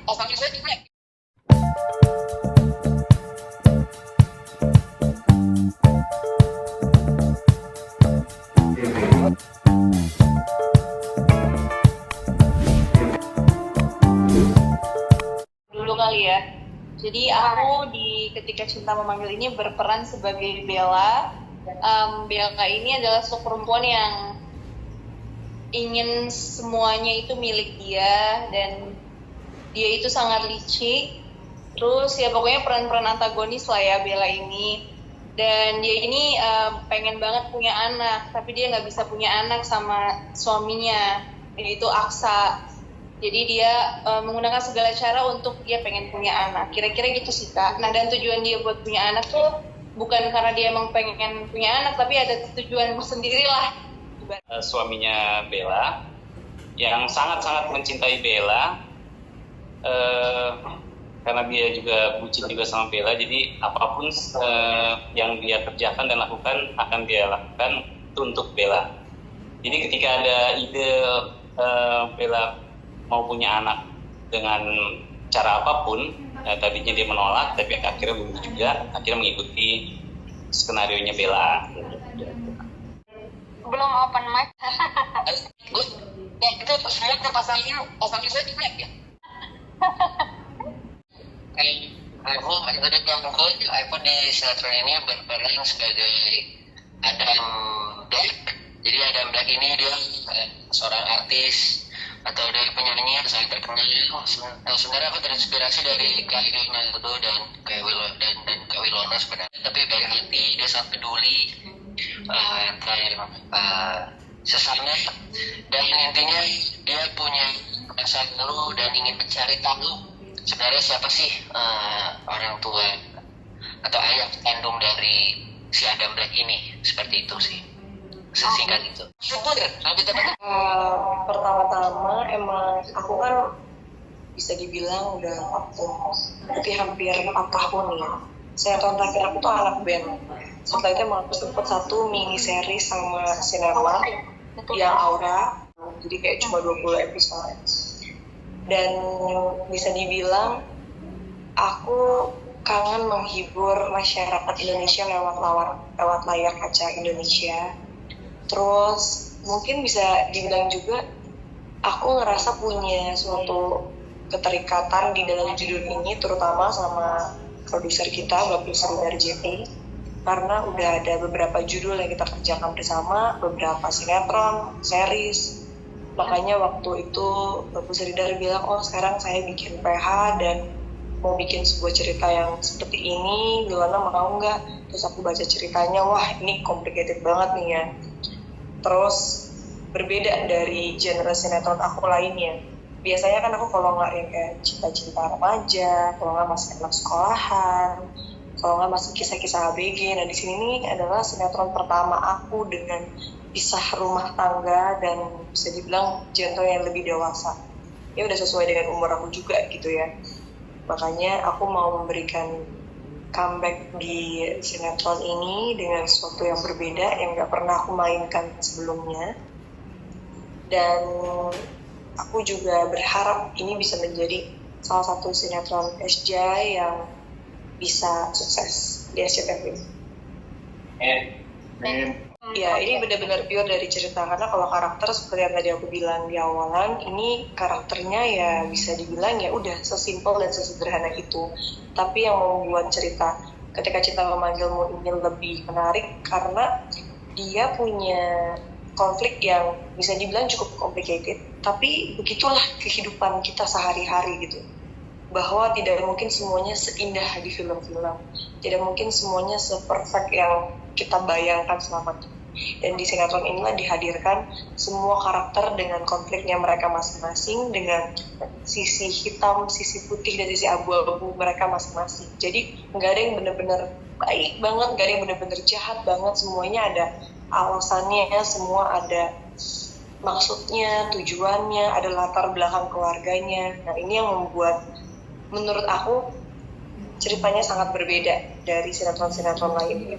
Osang juga jelek. Dulu kali ya. Jadi aku di Ketika Cinta Memanggil ini berperan sebagai Bella. Bella ini adalah sosok perempuan yang ingin semuanya itu milik dia, dan dia itu sangat licik. Terus ya pokoknya peran-peran antagonis lah ya Bella ini. Dan dia ini pengen banget punya anak, tapi dia nggak bisa punya anak sama suaminya, yaitu Aksa. Jadi dia menggunakan segala cara untuk dia pengen punya anak. Kira-kira gitu sih Kak. Nah, dan tujuan dia buat punya anak tuh bukan karena dia emang pengen punya anak, tapi ada tujuan sendiri lah. Suaminya Bella yang sangat-sangat mencintai Bella, karena dia juga bucin juga sama Bella, jadi apapun yang dia kerjakan dan lakukan akan dia lakukan untuk Bella. Jadi ketika ada ide Bella mau punya anak dengan cara apapun, tadinya dia menolak, tapi akhirnya begitu juga, akhirnya mengikuti skenario-nya Bella. Belum open mic. Gus, itu sebenarnya pasangnya juga jelek ya. Aku di sinetron ini berperan sebagai Adam Black. Jadi Adam Black ini dia seorang artis atau dari penyanyi yang sangat terkenal. Sebenarnya aku terinspirasi dari Kylie Minogue dan Kak Wilona sebenarnya. Tapi baik hati, dia sangat peduli sesama, dan intinya dia punya rasa malu dan ingin mencari tahu sebenarnya siapa sih orang tua atau ayah kandung dari si Adam Black ini. Seperti itu sih, sesingkat itu. Pertama-tama emang aku kan bisa dibilang udah hampir 4 tahun ya. Sinetron terakhir aku tuh Anak Band. Setelah itu emang aku sempat satu mini series sama sinema yang Aura, jadi kayak cuma 20 episode. Dan bisa dibilang aku kangen menghibur masyarakat Indonesia lewat layar kaca Indonesia. Terus mungkin bisa dibilang juga aku ngerasa punya suatu keterikatan di dalam judul ini, terutama sama produser kita, Bapak Srudar JP, karena udah ada beberapa judul yang kita kerjakan bersama, beberapa sinetron, series. Makanya waktu itu Bapak Srudar bilang, oh sekarang saya bikin PH dan mau bikin sebuah cerita yang seperti ini, gimana mau nggak? Terus aku baca ceritanya, wah ini complicated banget nih ya. Terus berbeda dari genre sinetron aku lainnya. Biasanya kan aku kalau nggak yang kayak cinta-cinta remaja, kalau nggak masih anak sekolahan, kalau nggak masih kisah-kisah ABG. Nah di sini nih adalah sinetron pertama aku dengan kisah rumah tangga dan bisa dibilang genre yang lebih dewasa. Ya udah sesuai dengan umur aku juga gitu ya. Makanya aku mau memberikan comeback di sinetron ini dengan sesuatu yang berbeda yang nggak pernah aku mainkan sebelumnya. Dan aku juga berharap ini bisa menjadi salah satu sinetron SJ yang bisa sukses di SCTV. Ya, ini benar-benar pure dari cerita, karena kalau karakter seperti yang tadi aku bilang di awalan, ini karakternya ya bisa dibilang ya udah sesimpel dan sesederhana itu. Tapi yang membuat cerita Ketika Cinta Memanggilmu ini lebih menarik karena dia punya konflik yang bisa dibilang cukup complicated, tapi begitulah kehidupan kita sehari-hari gitu. Bahwa tidak mungkin semuanya seindah di film-film, tidak mungkin semuanya seperfect yang kita bayangkan selama ini. Dan di sinetron inilah dihadirkan semua karakter dengan konfliknya mereka masing-masing, dengan sisi hitam, sisi putih, dan sisi abu-abu mereka masing-masing. Jadi nggak ada yang benar-benar baik banget, nggak ada yang benar-benar jahat banget, semuanya ada alasannya, semua ada maksudnya, tujuannya, ada latar belakang keluarganya. Nah ini yang membuat menurut aku ceritanya sangat berbeda dari sinetron-sinetron lainnya.